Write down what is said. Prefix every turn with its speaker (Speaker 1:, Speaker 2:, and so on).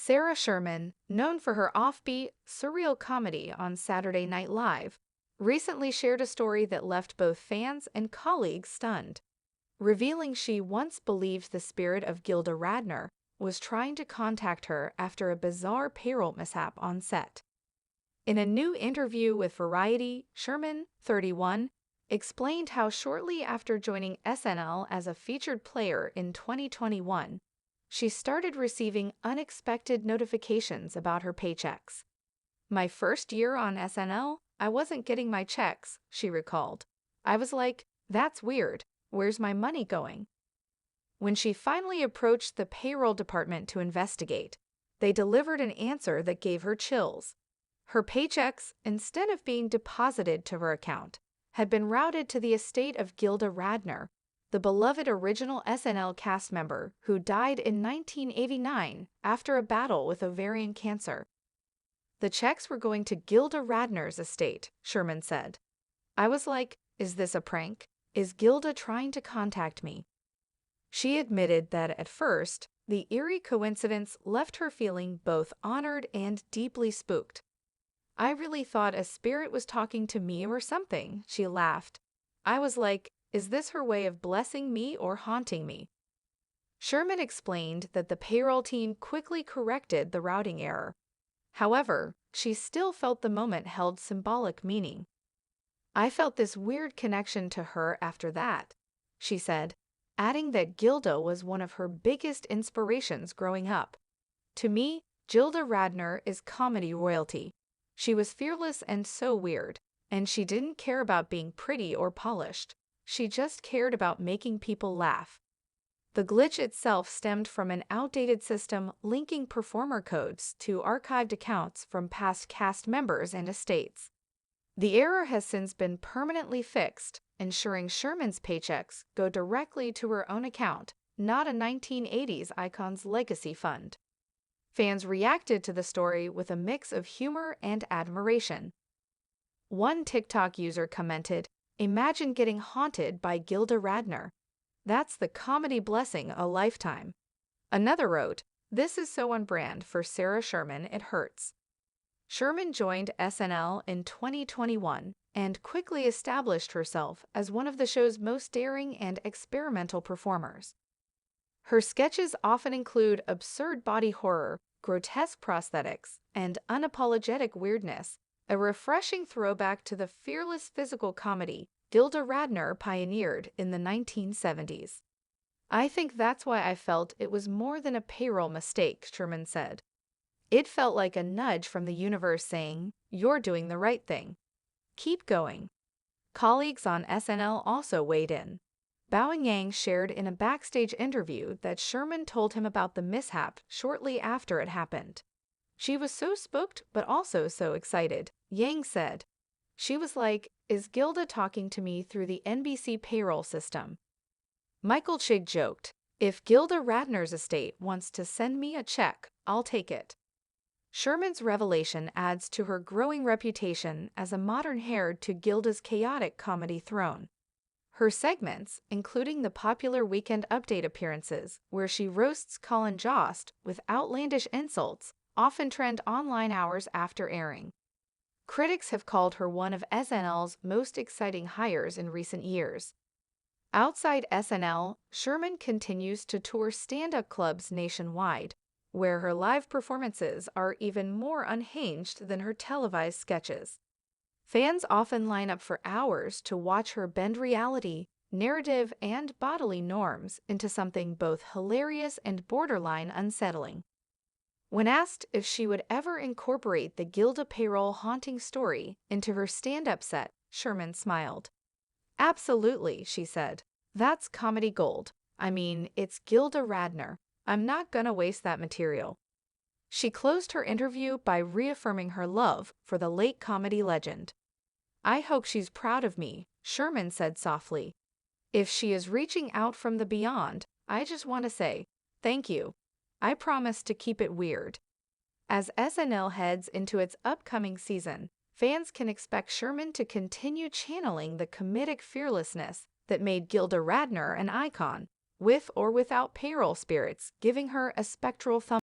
Speaker 1: Sarah Sherman, known for her offbeat, surreal comedy on Saturday Night Live, recently shared a story that left both fans and colleagues stunned, revealing she once believed the spirit of Gilda Radner was trying to contact her after a bizarre payroll mishap on set. In a new interview with Variety, Sherman, 31, explained how shortly after joining SNL as a featured player in 2021, she started receiving unexpected notifications about her paychecks. "My first year on SNL, I wasn't getting my checks," she recalled. "I was like, that's weird. Where's my money going?" When she finally approached the payroll department to investigate, they delivered an answer that gave her chills. Her paychecks, instead of being deposited to her account, had been routed to the estate of Gilda Radner, the beloved original SNL cast member who died in 1989 after a battle with ovarian cancer. "The checks were going to Gilda Radner's estate," Sherman said. "I was like, is this a prank? Is Gilda trying to contact me?" She admitted that at first, the eerie coincidence left her feeling both honored and deeply spooked. "I really thought a spirit was talking to me or something," she laughed. "I was like, is this her way of blessing me or haunting me?" Sherman explained that the payroll team quickly corrected the routing error. However, she still felt the moment held symbolic meaning. "I felt this weird connection to her after that," she said, adding that Gilda was one of her biggest inspirations growing up. "To me, Gilda Radner is comedy royalty. She was fearless and so weird, and she didn't care about being pretty or polished. She just cared about making people laugh." The glitch itself stemmed from an outdated system linking performer codes to archived accounts from past cast members and estates. The error has since been permanently fixed, ensuring Sherman's paychecks go directly to her own account, not a 1980s icon's legacy fund. Fans reacted to the story with a mix of humor and admiration. One TikTok user commented, "Imagine getting haunted by Gilda Radner. That's the comedy blessing a lifetime." Another wrote, "This is so on brand for Sarah Sherman, it hurts." Sherman joined SNL in 2021 and quickly established herself as one of the show's most daring and experimental performers. Her sketches often include absurd body horror, grotesque prosthetics, and unapologetic weirdness, a refreshing throwback to the fearless physical comedy Gilda Radner pioneered in the 1970s. "I think that's why I felt it was more than a payroll mistake," Sherman said. "It felt like a nudge from the universe saying, you're doing the right thing. Keep going." Colleagues on SNL also weighed in. Bowen Yang shared in a backstage interview that Sherman told him about the mishap shortly after it happened. "She was so spooked but also so excited," Yang said. "She was like, is Gilda talking to me through the NBC payroll system?" Michael Chig joked, "If Gilda Radner's estate wants to send me a check, I'll take it." Sherman's revelation adds to her growing reputation as a modern heir to Gilda's chaotic comedy throne. Her segments, including the popular Weekend Update appearances, where she roasts Colin Jost with outlandish insults, often trend online hours after airing. Critics have called her one of SNL's most exciting hires in recent years. Outside SNL, Sherman continues to tour stand-up clubs nationwide, where her live performances are even more unhinged than her televised sketches. Fans often line up for hours to watch her bend reality, narrative, and bodily norms into something both hilarious and borderline unsettling. When asked if she would ever incorporate the Gilda payroll haunting story into her stand-up set, Sherman smiled. "Absolutely," she said. "That's comedy gold. I mean, it's Gilda Radner. I'm not gonna waste that material." She closed her interview by reaffirming her love for the late comedy legend. "I hope she's proud of me," Sherman said softly. "If she is reaching out from the beyond, I just want to say, thank you. I promise to keep it weird." As SNL heads into its upcoming season, fans can expect Sherman to continue channeling the comedic fearlessness that made Gilda Radner an icon, with or without payroll spirits giving her a spectral thumb.